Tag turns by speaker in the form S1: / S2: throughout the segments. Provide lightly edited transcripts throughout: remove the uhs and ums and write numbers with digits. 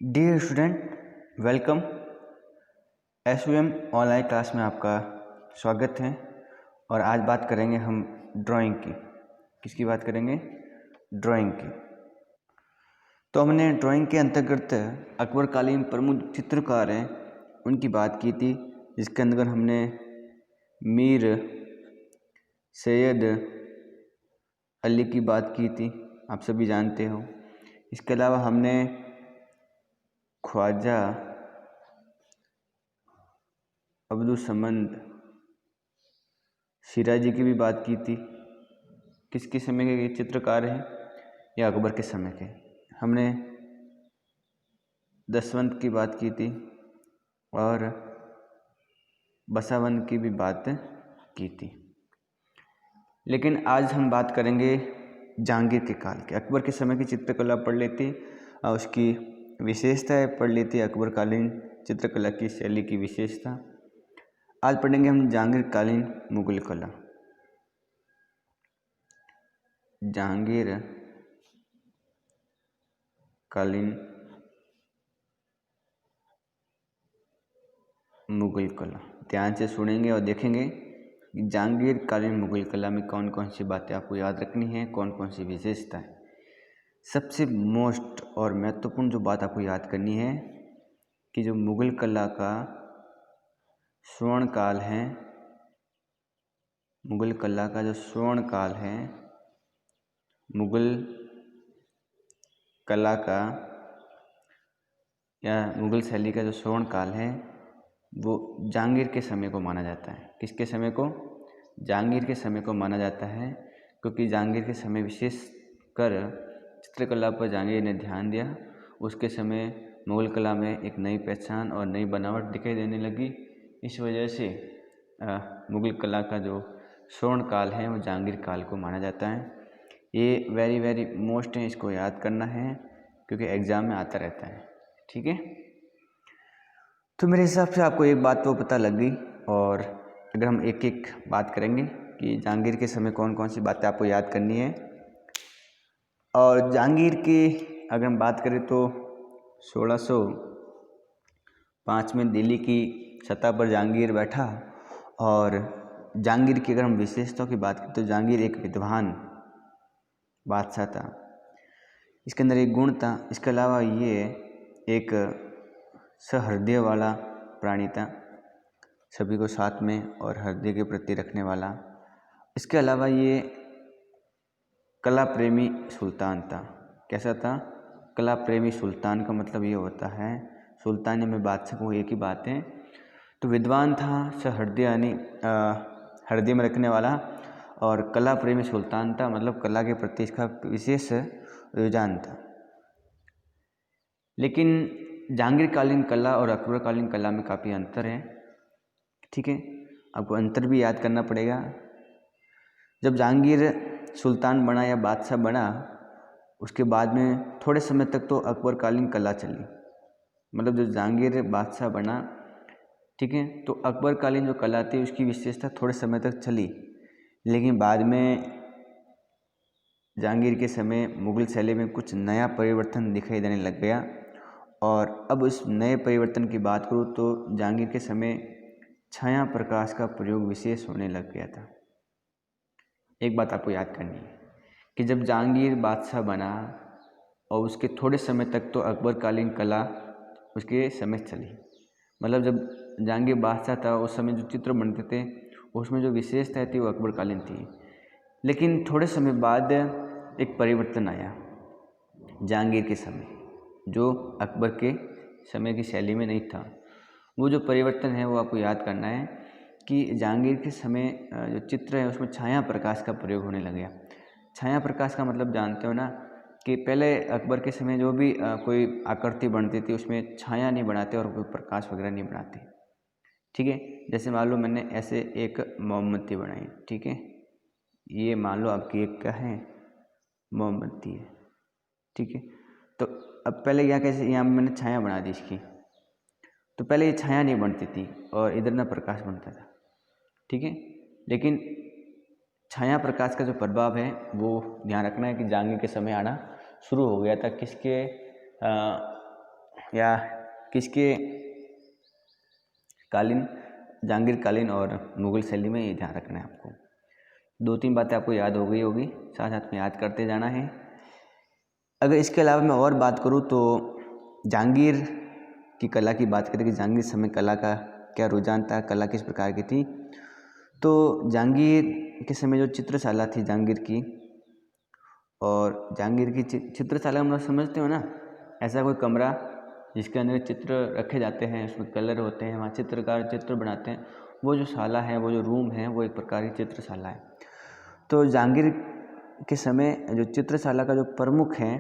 S1: Dear student, welcome. SVM online class में आपका स्वागत है। और आज बात करेंगे हम ड्राइंग की। किसकी बात करेंगे? ड्राइंग की। तो हमने ड्राइंग के अंतर्गत अकबरकालीन प्रमुख चित्रकार हैं उनकी बात की थी, जिसके अंदर हमने मीर सैयद अली की बात की थी, आप सभी जानते हो। इसके अलावा हमने ख्वाजा अब्दुल समद शिराजी की भी बात की थी। किसके समय के चित्रकार हैं? या अकबर के समय के। हमने दसवंत की बात की थी और बसावंत की भी बात की थी। लेकिन आज हम बात करेंगे जहांगीर के काल के। अकबर के समय की चित्रकला पढ़ लेती और उसकी विशेषताएं पढ़ लेती, अकबरकालीन चित्रकला की शैली की विशेषता। आज पढ़ेंगे हम जहांगीर कालीन मुगल कला। जहांगीर कालीन मुगल कला। ध्यान से सुनेंगे और देखेंगे कि जहांगीर कालीन मुगल कला में कौन कौन सी बातें आपको याद रखनी है, कौन कौन सी विशेषता है। सबसे मोस्ट और महत्वपूर्ण जो बात आपको याद करनी है कि जो मुगल कला का स्वर्ण काल है, मुगल कला का जो स्वर्ण काल है, मुगल कला का या मुगल शैली का जो स्वर्ण काल है वो जहांगीर के समय को माना जाता है। किसके समय को? जहांगीर के समय को माना जाता है, क्योंकि जहांगीर के समय विशेष कर चित्रकला पर जहांगीर ने ध्यान दिया। उसके समय मुगल कला में एक नई पहचान और नई बनावट दिखाई देने लगी। इस वजह से मुगल कला का जो स्वर्ण काल है वो जहांगीर काल को माना जाता है। ये वेरी मोस्ट है, इसको याद करना है क्योंकि एग्ज़ाम में आता रहता है। ठीक है, तो मेरे हिसाब से आपको एक बात तो पता लग गई। और अगर हम एक एक बात करेंगे कि जहांगीर के समय कौन कौन सी बातें आपको याद करनी है। और जहांगीर की अगर हम बात करें तो 1605 में दिल्ली की सत्ता पर जहांगीर बैठा। और जहांगीर की अगर हम विशेषताओं की बात करें तो जहांगीर एक विद्वान बादशाह था। इसके अंदर एक गुण था। इसके अलावा ये एक सहृदय वाला प्राणी था, सभी को साथ में और हृदय के प्रति रखने वाला। इसके अलावा ये कला प्रेमी सुल्तान था। कैसा था? कला प्रेमी सुल्तान का मतलब ये होता है, सुल्तान में बादशाह को एक ही बात है। तो विद्वान था, सहृदय यानी हृदय में रखने वाला, और कला प्रेमी सुल्तान था, मतलब कला के प्रति इसका विशेष रुझान था। लेकिन जहांगीर कालीन कला और अकबरकालीन कला में काफ़ी अंतर है। ठीक है, आपको अंतर भी याद करना पड़ेगा। जब जहांगीर सुल्तान बना या बादशाह बना, उसके बाद में थोड़े समय तक तो अकबरकालीन कला चली। मतलब जब जहांगीर बादशाह बना, ठीक है, तो अकबरकालीन जो कला थी उसकी विशेषता थोड़े समय तक चली। लेकिन बाद में जहांगीर के समय मुगल शैली में कुछ नया परिवर्तन दिखाई देने लग गया। और अब उस नए परिवर्तन की बात करूँ तो जहांगीर के समय छाया प्रकाश का प्रयोग विशेष होने लग गया था। एक बात आपको याद करनी है कि जब जहांगीर बादशाह बना और उसके थोड़े समय तक तो अकबरकालीन कला उसके समय चली। मतलब जब जहांगीर बादशाह था उस समय जो चित्र बनते थे उसमें जो विशेषता थी वो अकबरकालीन थी। लेकिन थोड़े समय बाद एक परिवर्तन आया जहांगीर के समय, जो अकबर के समय की शैली में नहीं था। वो जो परिवर्तन है वो आपको याद करना है कि जहांगीर के समय जो चित्र है उसमें छाया प्रकाश का प्रयोग होने लग गया। छाया प्रकाश का मतलब जानते हो ना कि पहले अकबर के समय जो भी कोई आकृति बनती थी उसमें छाया नहीं बनाते और कोई प्रकाश वगैरह नहीं बनाते। ठीक है, जैसे मान लो मैंने ऐसे एक मोमबत्ती बनाई, ठीक है, ये मान लो आपकी एक क्या है, मोमबत्ती है। ठीक है, तो अब पहले यहाँ कैसे, यहाँ मैंने छाया बना दी इसकी, तो पहले ये छाया नहीं बनती थी और इधर ना प्रकाश बनता था। ठीक है, लेकिन छाया प्रकाश का जो प्रभाव है वो ध्यान रखना है कि जहांगीर के समय आना शुरू हो गया था। किसके? या किसके कालीन, जहांगीर कालीन और मुग़ल शैली में, ये ध्यान रखना है आपको। 2-3 बातें आपको याद हो गई होगी, साथ साथ में याद करते जाना है। अगर इसके अलावा मैं और बात करूँ तो जहांगीर की कला की बात करें कि जहांगीर समय कला का क्या रुझान था, कला किस प्रकार की थी। तो जहांगीर के समय जो चित्रशाला थी जहांगीर की, और जहांगीर की चित्रशाला हम लोग समझते हो ना, ऐसा कोई कमरा जिसके अंदर चित्र रखे जाते हैं, उसमें कलर होते हैं, वहाँ चित्रकार चित्र बनाते हैं, वो जो शाला है, वो जो रूम है, वो एक प्रकार की चित्रशाला है। तो जहांगीर के समय जो चित्रशाला का जो प्रमुख है,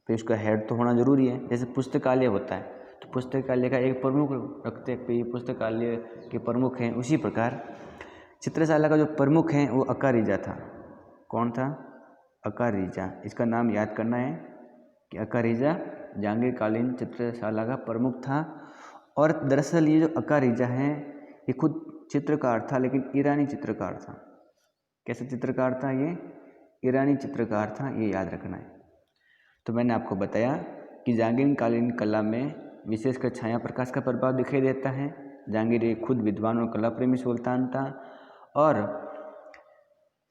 S1: फिर उसका हेड तो होना जरूरी है। जैसे पुस्तकालय होता है तो पुस्तकालय का एक प्रमुख रखते हैं, ये पुस्तकालय के प्रमुख हैं, उसी प्रकार चित्रशाला का जो प्रमुख है वो अकारिजा था। कौन था? अकारिजा। इसका नाम याद करना है कि अकारिजा जहांगीर कालीन चित्रशाला का प्रमुख था। और दरअसल ये जो अकारिजा है ये खुद चित्रकार था, लेकिन ईरानी चित्रकार था। कैसा चित्रकार था? ये ईरानी चित्रकार था, ये याद रखना है। तो मैंने आपको बताया कि जहांगीर कालीन कला में विशेषकर छाया प्रकाश का प्रभाव दिखाई देता है। जहांगीर एक खुद विद्वान और कला प्रेमी सुल्तान था, और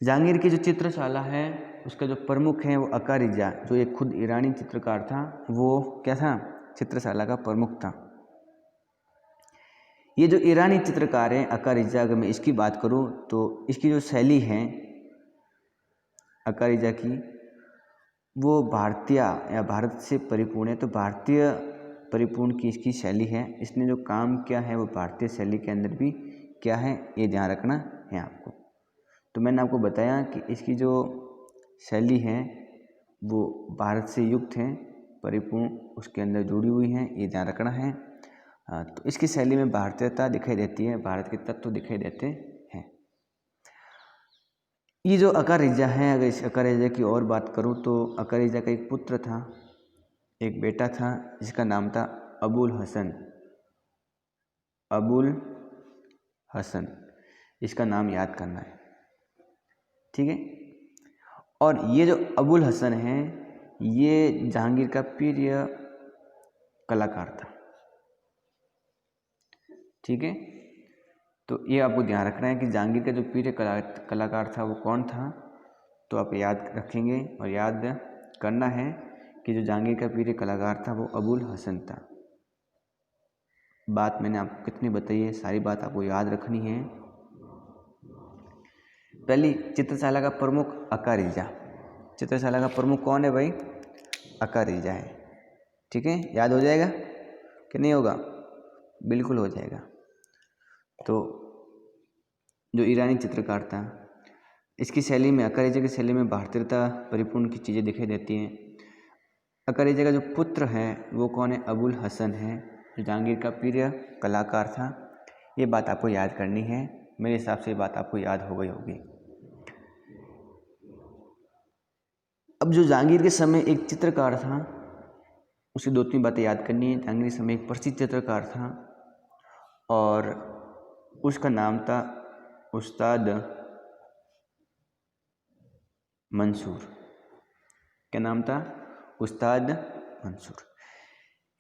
S1: जहांगीर की जो चित्रशाला है उसका जो प्रमुख है वो अकारिजा, जो एक खुद ईरानी चित्रकार था, वो क्या था? चित्रशाला का प्रमुख था। ये जो ईरानी चित्रकार है अकारिजा, अगर मैं इसकी बात करूं तो इसकी जो शैली है अकारिजा की, वो भारतीय या भारत से परिपूर्ण है। तो भारतीय परिपूर्ण की इसकी शैली है। इसने जो काम किया है वो भारतीय शैली के अंदर भी क्या है, ये ध्यान रखना है आपको। तो मैंने आपको बताया कि इसकी जो शैली है वो भारत से युक्त है, परिपूर्ण उसके अंदर जुड़ी हुई है, ये ध्यान रखना है। तो इसकी शैली में भारतीयता दिखाई देती है, भारत के तत्व दिखाई देते हैं। ये जो अकारिजा है, अगर इस अकारिजा की और बात करूं तो अकारिजा का एक पुत्र था, एक बेटा था, जिसका नाम था अबुल हसन। अबुल हसन, इसका नाम याद करना है, ठीक है। और ये जो अबुल हसन है ये जहांगीर का प्रिय कलाकार था, ठीक है। तो ये आपको ध्यान रखना है कि जहांगीर का जो प्रिय कलाकार था वो कौन था। तो आप याद रखेंगे और याद करना है कि जो जहांगीर का प्रिय कलाकार था वो अबुल हसन था। बात मैंने आपको कितनी बताई है, सारी बात आपको याद रखनी है। पहली, चित्रशाला का प्रमुख अकारिजा। चित्रशाला का प्रमुख कौन है भाई? अकारिजा है, ठीक है। याद हो जाएगा कि नहीं होगा? बिल्कुल हो जाएगा। तो जो ईरानी चित्रकार था, इसकी शैली में, अकारिजा की शैली में भारतीयता परिपूर्ण की चीज़ें दिखाई देती हैं। अकारिजा का जो पुत्र है वो कौन है? अबुल हसन है, जो जहांगीर का प्रिय कलाकार था। ये बात आपको याद करनी है। मेरे हिसाब से ये बात आपको याद हो गई होगी। अब जो जहांगीर के समय एक चित्रकार था, उसकी 2-3 बातें याद करनी है। जहांगीर के समय एक प्रसिद्ध चित्रकार था और उसका नाम था उस्ताद मंसूर। क्या नाम था? उस्ताद मंसूर।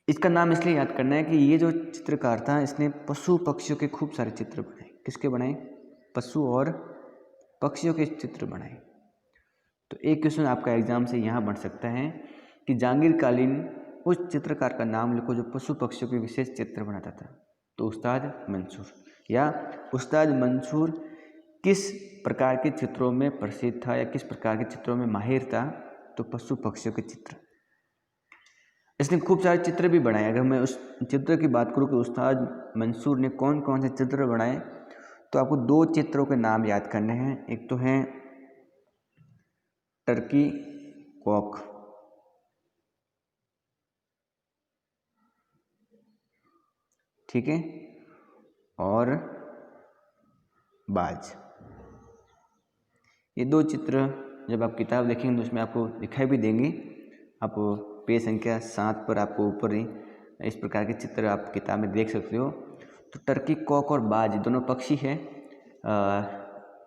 S1: इसका नाम इसलिए याद करना है कि ये जो चित्रकार था इसने पशु पक्षियों के खूब सारे चित्र बनाए। किसके बनाए? पशु और पक्षियों के चित्र बनाए। तो एक क्वेश्चन आपका एग्जाम से यहाँ बन सकता है कि जहांगीर कालीन उस चित्रकार का नाम लिखो जो पशु पक्षियों के विशेष चित्र बनाता था। तो उस्ताद मंसूर, या उस्ताद मंसूर किस प्रकार के चित्रों में प्रसिद्ध था या किस प्रकार के चित्रों में माहिर था? तो पशु पक्षियों के चित्र। इसने खूब सारे चित्र भी बनाए। अगर मैं उस चित्र की बात करूँ कि उस्ताद मंसूर ने कौन कौन से चित्र बनाए, तो आपको 2 चित्रों के नाम याद करने हैं। एक तो है टर्की कॉक, ठीक है, और बाज। ये 2 चित्र जब आप किताब देखेंगे तो उसमें आपको दिखाई भी देंगे। आप पेज संख्या 7 पर आपको ऊपर ही इस प्रकार के चित्र आप किताब में देख सकते हो। तो टर्की कॉक और बाज दोनों पक्षी हैं।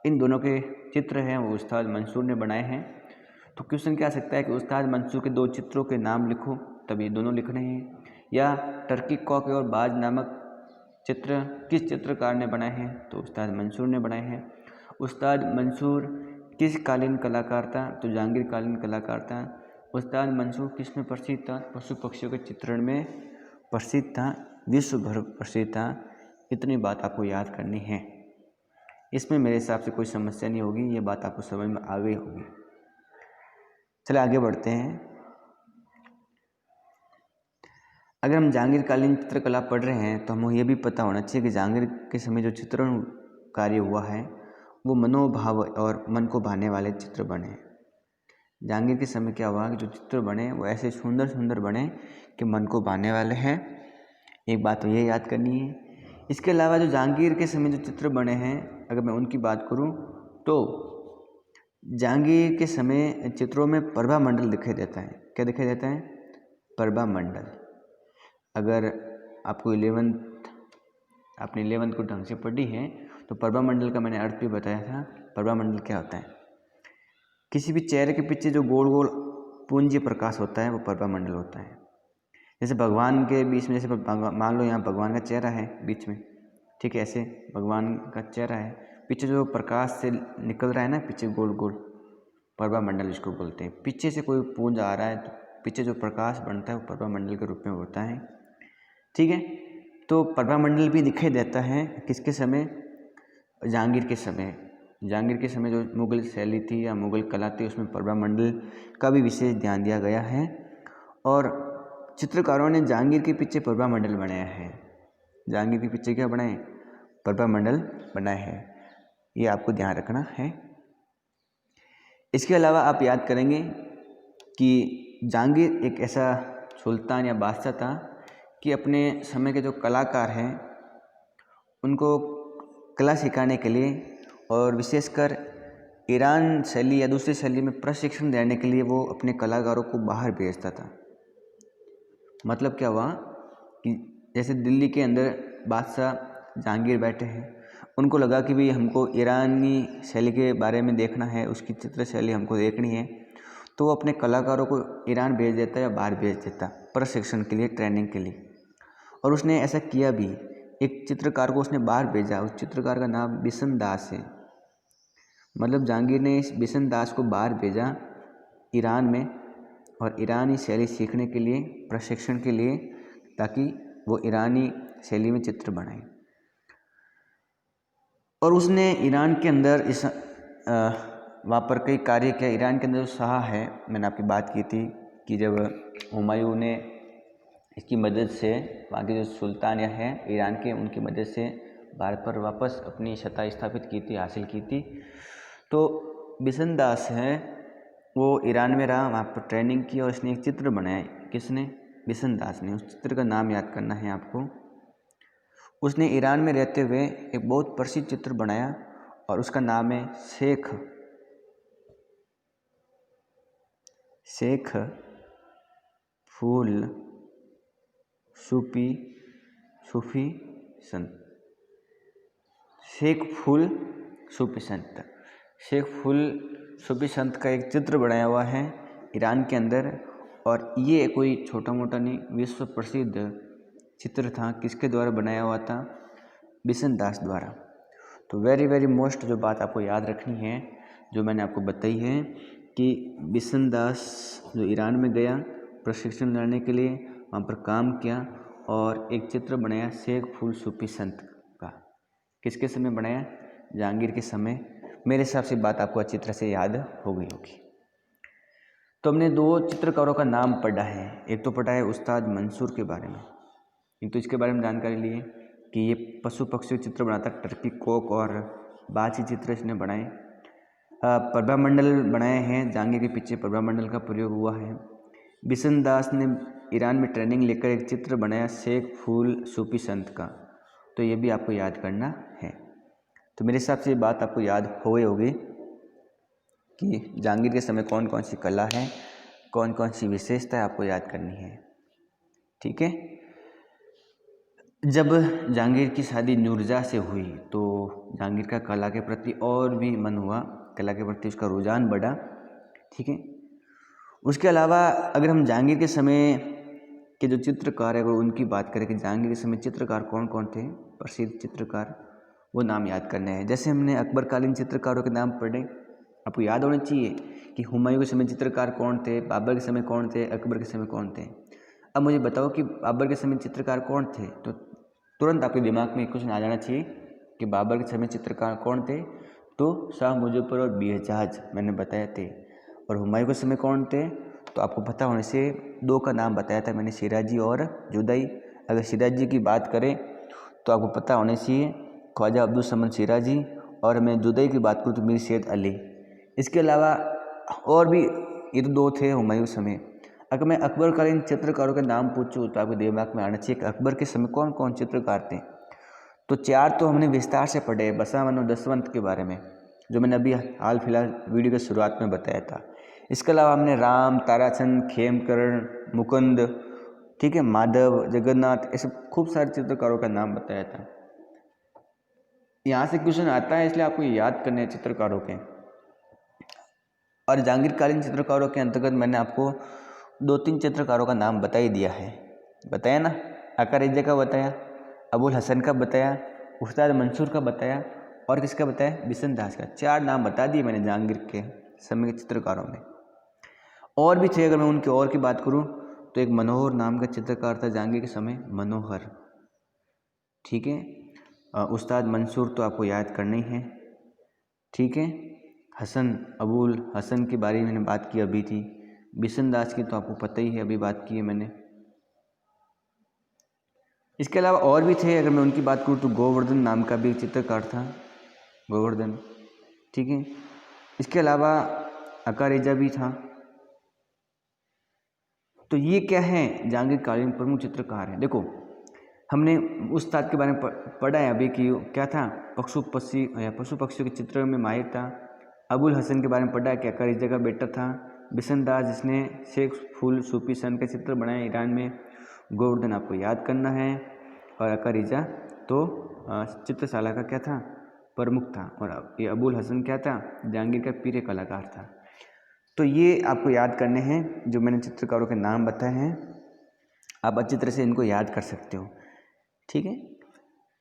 S1: इन दोनों के चित्र हैं वो उस्ताद मंसूर ने बनाए हैं। तो क्वेश्चन क्या आ सकता है कि उस्ताद मंसूर के 2 चित्रों के नाम लिखो, तब ये दोनों लिखने हैं। या टर्की कॉक और बाज नामक चित्र किस चित्रकार ने बनाए हैं? तो उस्ताद मंसूर ने बनाए हैं। उस्ताद मंसूर किस कालीन कलाकार था? तो जहांगीर कालीन कलाकार था। उस्ताद मंसूर किस में प्रसिद्ध था? पशु पक्षियों के चित्रण में प्रसिद्ध था, विश्व भर प्रसिद्ध था। इतनी बात आपको याद करनी है। इसमें मेरे हिसाब से कोई समस्या नहीं होगी, ये बात आपको समझ में आ गई होगी। चलिए आगे बढ़ते हैं। अगर हम जहांगीरकालीन चित्रकला पढ़ रहे हैं तो हमें यह भी पता होना चाहिए कि जहांगीर के समय जो चित्रण कार्य हुआ है वो मनोभाव और मन को भाने वाले चित्र बने। जहांगीर के समय क्या हुआ कि जो चित्र बने वो ऐसे सुंदर सुंदर बने कि मन को भाने वाले हैं। एक बात तो ये याद करनी है। इसके अलावा जो जहांगीर के समय जो चित्र बने हैं, अगर मैं उनकी बात करूं तो जहांगीर के समय चित्रों में प्रभा मंडल दिखाई देता है। क्या दिखाई देता है? प्रभा मंडल। अगर आपको आपने 11th को ढंग से पढ़ी है तो प्रभा मंडल का मैंने अर्थ भी बताया था। प्रभा मंडल क्या होता है? किसी भी चेहरे के पीछे जो गोल गोल पुंज प्रकाश होता है वो प्रभा मंडल होता है। जैसे भगवान के बीच में, जैसे मान लो यहाँ भगवान का चेहरा है बीच में, ठीक है, ऐसे भगवान का चेहरा है, पीछे जो प्रकाश से निकल रहा है ना पीछे गोल गोल, प्रभा मंडल इसको बोलते हैं। पीछे से कोई पुंज आ रहा है तो पीछे जो प्रकाश बनता है वो प्रभा मंडल के रूप में होता है, ठीक है। तो प्रभा मंडल भी दिखाई देता है किसके समय? जहांगीर के समय। जहांगीर के समय जो मुग़ल शैली थी या मुग़ल कला थी उसमें प्रभा मंडल का भी विशेष ध्यान दिया गया है और चित्रकारों ने जहांगीर के पीछे प्रभा मंडल बनाया है। जहांगीर के पीछे क्या बनाए? प्रभा मंडल बनाए हैं। ये आपको ध्यान रखना है। इसके अलावा आप याद करेंगे कि जहांगीर एक ऐसा सुल्तान या बादशाह था कि अपने समय के जो कलाकार हैं उनको कला सिखाने के लिए और विशेषकर ईरान शैली या दूसरी शैली में प्रशिक्षण देने के लिए वो अपने कलाकारों को बाहर भेजता था। मतलब क्या हुआ कि जैसे दिल्ली के अंदर बादशाह जहांगीर बैठे हैं, उनको लगा कि भाई हमको ईरानी शैली के बारे में देखना है, उसकी चित्र शैली हमको देखनी है, तो वो अपने कलाकारों को ईरान भेज देता या बाहर भेज देता प्रशिक्षण के लिए, ट्रेनिंग के लिए। और उसने ऐसा किया भी। एक चित्रकार को उसने बाहर भेजा, उस चित्रकार का नाम बिशन दास है। मतलब जहांगीर ने इस बिशन दास को बाहर भेजा ईरान में और ईरानी शैली सीखने के लिए, प्रशिक्षण के लिए, ताकि वो ईरानी शैली में चित्र बनाए। और उसने ईरान के अंदर इस वहाँ पर कई कार्य किया। ईरान के अंदर जो शाह है, मैंने आपकी बात की थी कि जब हुमायूं ने इसकी मदद से वहाँ के जो सुल्तान या हैं ईरान के, उनकी मदद से भारत पर वापस अपनी सत्ता स्थापित की थी, हासिल की थी। तो बिशन दास है वो ईरान में रहा, वहाँ पर ट्रेनिंग की और उसने एक चित्र बनाया। किसने? बिशन दास ने। उस चित्र का नाम याद करना है आपको। उसने ईरान में रहते हुए एक बहुत प्रसिद्ध चित्र बनाया और उसका नाम है शेख फूल सूफी संत। शेख फूल सूफी संत। शेख फूल सूफी संत का एक चित्र बनाया हुआ है ईरान के अंदर, और ये कोई छोटा मोटा नहीं, विश्व प्रसिद्ध चित्र था। किसके द्वारा बनाया हुआ था? बिशन दास द्वारा। तो वेरी मोस्ट जो बात आपको याद रखनी है, जो मैंने आपको बताई है कि बिशन दास जो ईरान में गया प्रशिक्षण लेने के लिए, वहाँ पर काम किया और एक चित्र बनाया शेख फूल सूफी संत का। किसके समय बनाया? जहांगीर के समय। मेरे हिसाब से बात आपको अच्छी तरह से याद हो गई होगी। तो हमने दो चित्रकारों का नाम पढ़ा है। एक तो पढ़ा है उस्ताद मंसूर के बारे में, एक तो इसके बारे में जानकारी ली है कि ये पशु पक्षी चित्र बनाता, टर्की कॉक और बाजी चित्र इसने बनाए। प्रभा मंडल बनाए हैं, जहांगीर के पीछे प्रभा मंडल का प्रयोग हुआ है। बिशन दास ने ईरान में ट्रेनिंग लेकर एक चित्र बनाया शेख फूल सूफी संत का। तो ये भी आपको याद करना है। तो मेरे हिसाब से ये बात आपको याद हो गई होगी कि जहांगीर के समय कौन कौन सी कला है, कौन कौन सी विशेषता है, आपको याद करनी है, ठीक है। जब जहांगीर की शादी नूरजहाँ से हुई तो जहांगीर का कला के प्रति और भी मन हुआ, कला के प्रति उसका रुझान बढ़ा, ठीक है। उसके अलावा अगर हम जहांगीर के समय के जो चित्रकार है वो उनकी बात करें कि जहांगीर के समय चित्रकार कौन कौन थे, प्रसिद्ध चित्रकार, वो नाम याद करने हैं। जैसे हमने अकबरकालीन चित्रकारों के नाम पढ़े, आपको याद होने चाहिए कि हुमायूं के समय चित्रकार कौन थे, बाबर के समय कौन थे, अकबर के समय कौन थे। अब मुझे बताओ कि बाबर के समय चित्रकार कौन थे, तो तुरंत आपके दिमाग में क्वेश्चन आ जाना चाहिए कि बाबर के समय चित्रकार कौन थे, तो शाह मुजफ्फर और बेहजाज मैंने बताए थे। और हुमायूं के समय कौन थे, तो आपको पता होने से दो का नाम बताया था मैंने, सिराजी और जुदाई। अगर सिराजी की बात करें तो आपको पता होने चाहिए ख्वाजा अब्दुल समद सिराजी, और मैं जुदाई की बात करूँ तो मीर सैयद अली। इसके अलावा और भी ये तो दो थे हुमायूं समय। अगर मैं अकबरकालीन चित्रकारों के नाम पूछूँ तो आपके दिमाग में आना चाहिए कि अकबर के समय कौन कौन चित्रकार थे। तो चार तो हमने विस्तार से पढ़े, बसावन और दसवंत के बारे में, जो मैंने अभी हाल फिलहाल वीडियो के शुरुआत में बताया था। इसके अलावा हमने राम, ताराचंद, खेमकरण, मुकुंद, ठीक है, माधव, जगन्नाथ, ऐसे खूब सारे चित्रकारों का नाम बताया था। यहाँ से क्वेश्चन आता है, इसलिए आपको याद करने हैं चित्रकारों के। और जहांगीरकालीन चित्रकारों के अंतर्गत मैंने आपको 2-3 चित्रकारों का नाम बता ही दिया है, बताया ना। अका रेजा का बताया, अबुल हसन का बताया, उस्ताद मंसूर का बताया, और किसका बताया, बिशन दास का। 4 नाम बता दिए मैंने जहांगीर के समय के चित्रकारों में। और भी थे, अगर मैं उनके और की बात करूं तो एक मनोहर नाम का चित्रकार था जहांगीर के समय, मनोहर, ठीक है। उस्ताद मंसूर तो आपको याद करना ही है, ठीक है। हसन, अबुल हसन के बारे में मैंने बात की अभी थी। बिशन दास की तो आपको पता ही है, अभी बात की है मैंने। इसके अलावा और भी थे, अगर मैं उनकी बात करूँ तो गोवर्धन नाम का भी एक चित्रकार था, गोवर्धन, ठीक है। इसके अलावा अका रेजा भी था। तो ये क्या है, जहांगीरकालीन प्रमुख चित्रकार हैं। देखो हमने उस्ताद के बारे में पढ़ा है अभी कि क्या था, पशु पक्षियों के चित्र में माहिर था। अबुल हसन के बारे में पढ़ा है कि अका रेजा का बेटा था। बिशन दास जिसने शेख फुल सूफी सन के चित्र बनाए ईरान में। गोवर्धन आपको याद करना है। और अका रेजा तो चित्रशाला का क्या था, प्रमुख था। और ये अबुल हसन क्या था, जहांगीर का प्रिय कलाकार था। तो ये आपको याद करने हैं, जो मैंने चित्रकारों के नाम बताए हैं, आप अच्छी तरह से इनको याद कर सकते हो, ठीक है।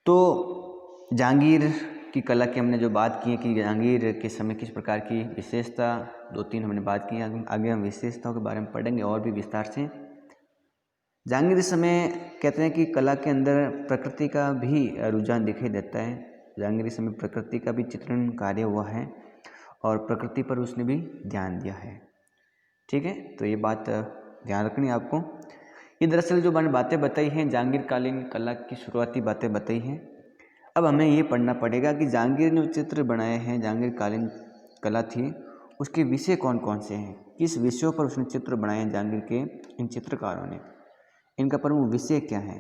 S1: तो जहांगीर की कला की हमने जो बात की है कि जहांगीर के समय किस प्रकार की विशेषता, 2-3 हमने बात की। आगे हम विशेषताओं के बारे में पढ़ेंगे और भी विस्तार से। जहांगीर के समय कहते हैं कि कला के अंदर प्रकृति का भी रुझान दिखाई देता है। जहांगीर के समय प्रकृति का भी चित्रण कार्य हुआ है और प्रकृति पर उसने भी ध्यान दिया है, ठीक है। तो ये बात ध्यान रखनी है आपको। ये दरअसल जो मैंने बातें बताई हैं, जहांगीरकालीन कला की शुरुआती बातें बताई हैं। अब हमें ये पढ़ना पड़ेगा कि जहांगीर ने चित्र बनाए हैं, जहांगीरकालीन कला थी, उसके विषय कौन कौन से हैं, किस विषयों पर उसने चित्र बनाए हैं जहांगीर के इन चित्रकारों ने, इनका प्रमुख विषय क्या है।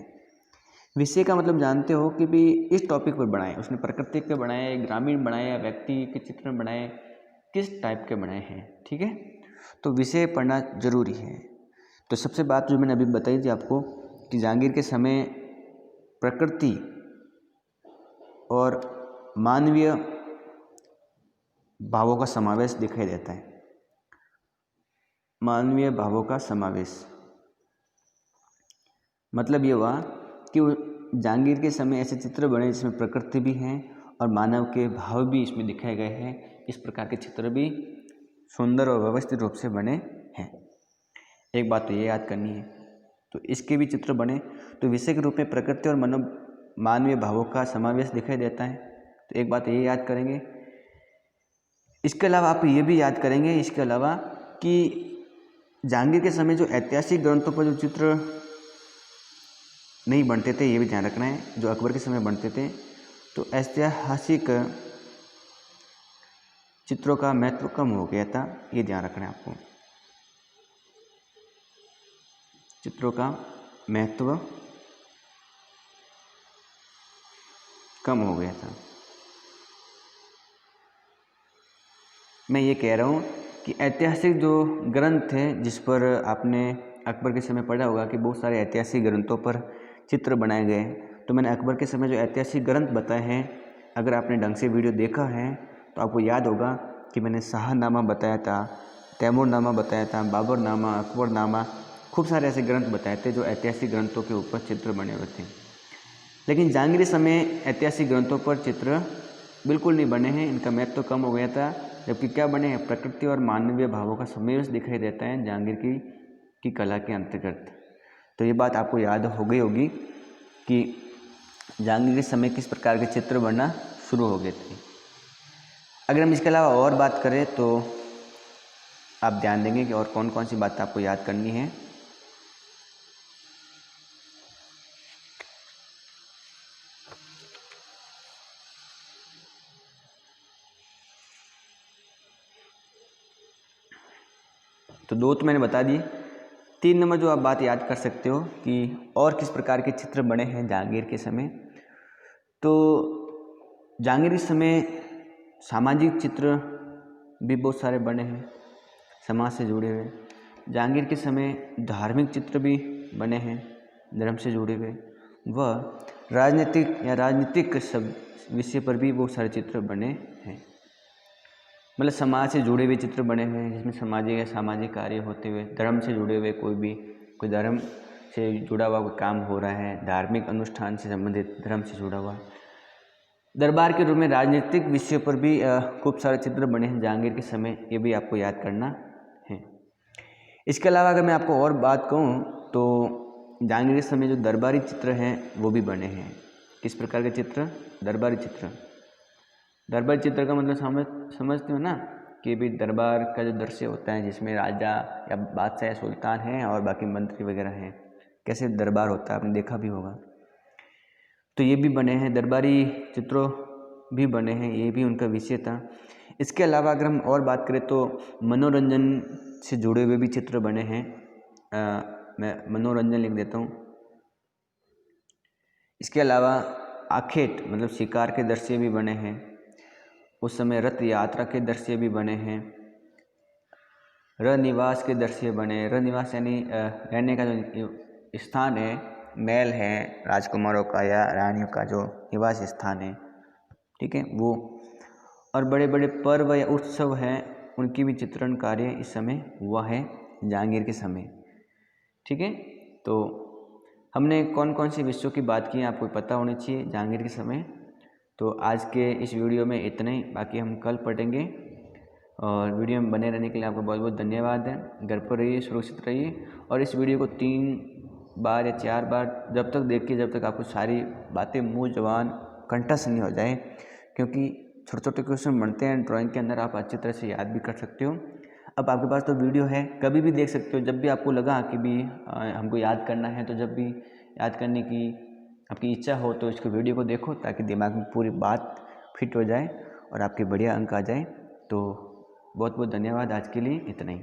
S1: विषय का मतलब जानते हो कि भी इस टॉपिक पर बनाए, उसने प्रकृति के बनाए, ग्रामीण बनाए, या व्यक्ति के चित्र बनाए, किस टाइप के बनाए हैं, ठीक है। तो विषय पढ़ना जरूरी है। तो सबसे बात जो मैंने अभी बताई थी आपको कि जहांगीर के समय प्रकृति और मानवीय भावों का समावेश दिखाई देता है। मानवीय भावों का समावेश मतलब ये हुआ कि जहांगीर के समय ऐसे चित्र बने जिसमें प्रकृति भी है और मानव के भाव भी इसमें दिखाए गए हैं। इस प्रकार के चित्र भी सुंदर और व्यवस्थित रूप से बने हैं। एक बात तो ये याद करनी है। तो इसके भी चित्र बने तो विषय के रूप में प्रकृति और मानवीय भावों का समावेश दिखाई देता है। तो एक बात ये याद करेंगे। इसके अलावा आप ये भी याद करेंगे, इसके अलावा कि जहांगीर के समय जो ऐतिहासिक ग्रंथों पर जो चित्र नहीं बनते थे, ये भी ध्यान रखना है। जो अकबर के समय बनते थे तो ऐतिहासिक चित्रों का महत्व कम हो गया था, ये ध्यान रखना है आपको। चित्रों का महत्व कम हो गया था। मैं ये कह रहा हूँ कि ऐतिहासिक जो ग्रंथ थे, जिस पर आपने अकबर के समय पढ़ा होगा कि बहुत सारे ऐतिहासिक ग्रंथों पर चित्र बनाए गए। तो मैंने अकबर के समय जो ऐतिहासिक ग्रंथ बताए हैं, अगर आपने ढंग से वीडियो देखा है तो आपको याद होगा कि मैंने शाहनामा बताया था, तैमूरनामा बताया था, बाबरनामा, अकबरनामा, खूब सारे ऐसे ग्रंथ बताए थे जो ऐतिहासिक ग्रंथों के ऊपर चित्र बने हुए थे। लेकिन जहांगीरी समय ऐतिहासिक ग्रंथों पर चित्र बिल्कुल नहीं बने हैं, इनका महत्व तो कम हो गया था। जबकि क्या बने हैं, प्रकृति और मानवीय भावों का समावेश दिखाई देता है जहांगीर की कला के अंतर्गत। तो ये बात आपको याद हो गई होगी कि जहांगीर के समय किस प्रकार के चित्र बनना शुरू हो गए थे। अगर हम इसके अलावा और बात करें तो आप ध्यान देंगे कि और कौन कौन सी बात आपको याद करनी है। तो 2 तो मैंने बता दी। 3 नंबर जो आप बात याद कर सकते हो कि और किस प्रकार के चित्र बने हैं जहांगीर के समय। तो जहांगीर इस समय सामाजिक चित्र भी बहुत सारे बने हैं, समाज से जुड़े हुए। जहांगीर के समय धार्मिक चित्र भी बने हैं, धर्म से जुड़े हुए। व राजनीतिक सब विषय पर भी बहुत सारे चित्र बने हैं, मतलब समाज से जुड़े हुए चित्र बने हुए हैं जिसमें सामाजिक कार्य होते हुए, धर्म से जुड़े हुए कोई धर्म से जुड़ा हुआ कोई काम हो रहा है, धार्मिक अनुष्ठान से संबंधित, धर्म से जुड़ा हुआ। दरबार के रूप में राजनीतिक विषयों पर भी खूब सारे चित्र बने हैं जहांगीर के समय, ये भी आपको याद करना है। इसके अलावा अगर मैं आपको और बात कहूँ तो जहांगीर के समय जो दरबारी चित्र हैं वो भी बने हैं। किस प्रकार के चित्र? दरबारी चित्र। दरबारी चित्र का मतलब समझते हो ना कि भी दरबार का जो दृश्य होता है जिसमें राजा या बादशाह या सुल्तान हैं और बाकी मंत्री वगैरह हैं, कैसे दरबार होता है आपने देखा भी होगा। तो ये भी बने हैं, दरबारी चित्रों भी बने हैं, ये भी उनका विषय था। इसके अलावा अगर हम और बात करें तो मनोरंजन से जुड़े हुए भी चित्र बने हैं। मैं मनोरंजन लिख देता हूँ। इसके अलावा आखेट मतलब शिकार के दृश्य भी बने हैं। उस समय रथ यात्रा के दृश्य भी बने हैं। रनिवास के दृश्य बने। रनिवास यानी रहने का जो स्थान है, महल है राजकुमारों का या रानियों का जो निवास स्थान है, ठीक है वो। और बड़े बड़े पर्व या उत्सव हैं उनकी भी चित्रण कार्य इस समय हुआ है जहांगीर के समय, ठीक है। तो हमने कौन कौन से विषयों की बात की आपको पता होनी चाहिए जहांगीर के समय। तो आज के इस वीडियो में इतना ही, बाकी हम कल पढ़ेंगे। और वीडियो में बने रहने के लिए आपका बहुत बहुत धन्यवाद है। घर पर रहिए, सुरक्षित रहिए और इस वीडियो को 3 बार या 4 बार जब तक देखिए जब तक आपको सारी बातें मुँह ज़बान कंठस्थ नहीं हो जाए, क्योंकि छोटे छोटे क्वेश्चन बनते हैं ड्राइंग के अंदर, आप अच्छी तरह से याद भी कर सकते हो। अब आपके पास तो वीडियो है, कभी भी देख सकते हो, जब भी आपको लगा कि भी हमको याद करना है, तो जब भी याद करने की आपकी इच्छा हो तो इसको वीडियो को देखो ताकि दिमाग में पूरी बात फिट हो जाए और आपके बढ़िया अंक आ जाए। तो बहुत बहुत धन्यवाद, आज के लिए इतना ही।